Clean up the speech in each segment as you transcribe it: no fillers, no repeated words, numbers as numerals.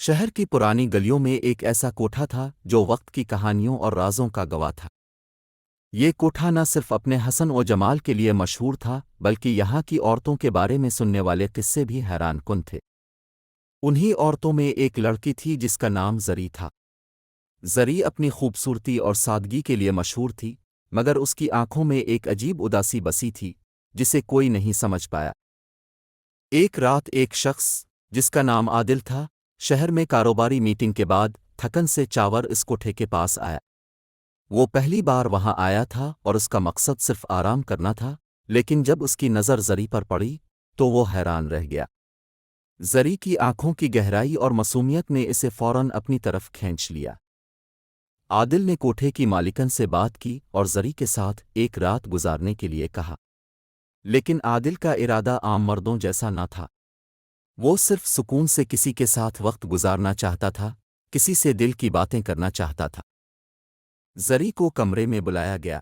شہر کی پرانی گلیوں میں ایک ایسا کوٹھا تھا جو وقت کی کہانیوں اور رازوں کا گواہ تھا۔ یہ کوٹھا نہ صرف اپنے حسن و جمال کے لیے مشہور تھا بلکہ یہاں کی عورتوں کے بارے میں سننے والے قصے بھی حیران کن تھے۔ انہی عورتوں میں ایک لڑکی تھی جس کا نام زری تھا۔ زری اپنی خوبصورتی اور سادگی کے لیے مشہور تھی، مگر اس کی آنکھوں میں ایک عجیب اداسی بسی تھی جسے کوئی نہیں سمجھ پایا۔ ایک رات ایک شخص جس کا نام عادل تھا، شہر میں کاروباری میٹنگ کے بعد تھکن سے چاور اس کوٹھے کے پاس آیا۔ وہ پہلی بار وہاں آیا تھا اور اس کا مقصد صرف آرام کرنا تھا، لیکن جب اس کی نظر زری پر پڑی تو وہ حیران رہ گیا۔ زری کی آنکھوں کی گہرائی اور معصومیت نے اسے فوراً اپنی طرف کھینچ لیا۔ عادل نے کوٹھے کی مالکن سے بات کی اور زری کے ساتھ ایک رات گزارنے کے لیے کہا، لیکن عادل کا ارادہ عام مردوں جیسا نہ تھا۔ وہ صرف سکون سے کسی کے ساتھ وقت گزارنا چاہتا تھا، کسی سے دل کی باتیں کرنا چاہتا تھا۔ زری کو کمرے میں بلایا گیا۔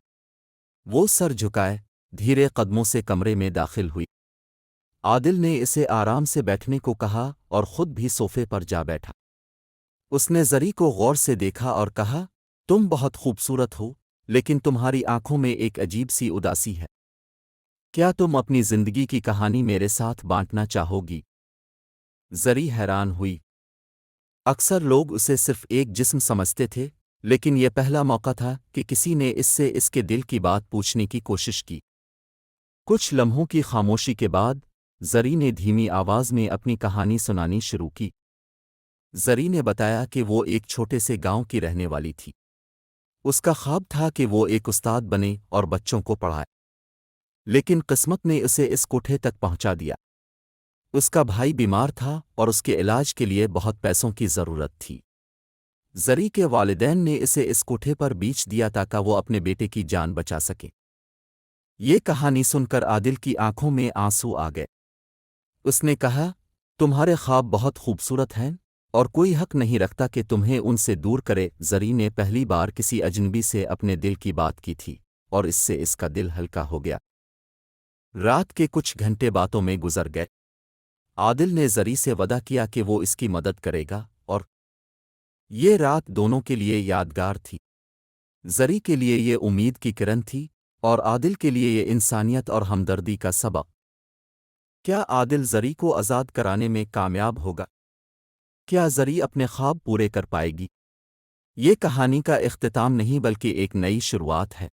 وہ سر جھکائے دھیرے قدموں سے کمرے میں داخل ہوئی۔ عادل نے اسے آرام سے بیٹھنے کو کہا اور خود بھی صوفے پر جا بیٹھا۔ اس نے زری کو غور سے دیکھا اور کہا، تم بہت خوبصورت ہو، لیکن تمہاری آنکھوں میں ایک عجیب سی اداسی ہے۔ کیا تم اپنی زندگی کی کہانی میرے ساتھ بانٹنا چاہو گی؟ زری حیران ہوئی۔ اکثر لوگ اسے صرف ایک جسم سمجھتے تھے، لیکن یہ پہلا موقع تھا کہ کسی نے اس سے اس کے دل کی بات پوچھنے کی کوشش کی۔ کچھ لمحوں کی خاموشی کے بعد زری نے دھیمی آواز میں اپنی کہانی سنانی شروع کی۔ زری نے بتایا کہ وہ ایک چھوٹے سے گاؤں کی رہنے والی تھی۔ اس کا خواب تھا کہ وہ ایک استاد بنے اور بچوں کو پڑھائے، لیکن قسمت نے اسے اس کوٹھے تک پہنچا دیا۔ اس کا بھائی بیمار تھا اور اس کے علاج کے لیے بہت پیسوں کی ضرورت تھی۔ زری کے والدین نے اسے اس کوٹھے پر بیچ دیا تاکہ وہ اپنے بیٹے کی جان بچا سکے۔ یہ کہانی سن کر عادل کی آنکھوں میں آنسو آ گئے۔ اس نے کہا، تمہارے خواب بہت خوبصورت ہیں اور کوئی حق نہیں رکھتا کہ تمہیں ان سے دور کرے۔ زری نے پہلی بار کسی اجنبی سے اپنے دل کی بات کی تھی اور اس سے اس کا دل ہلکا ہو گیا۔ رات کے کچھ گھنٹے باتوں میں گزر گئے۔ عادل نے زری سے وعدہ کیا کہ وہ اس کی مدد کرے گا، اور یہ رات دونوں کے لیے یادگار تھی۔ زری کے لیے یہ امید کی کرن تھی اور عادل کے لیے یہ انسانیت اور ہمدردی کا سبق۔ کیا عادل زری کو آزاد کرانے میں کامیاب ہوگا؟ کیا زری اپنے خواب پورے کر پائے گی؟ یہ کہانی کا اختتام نہیں بلکہ ایک نئی شروعات ہے۔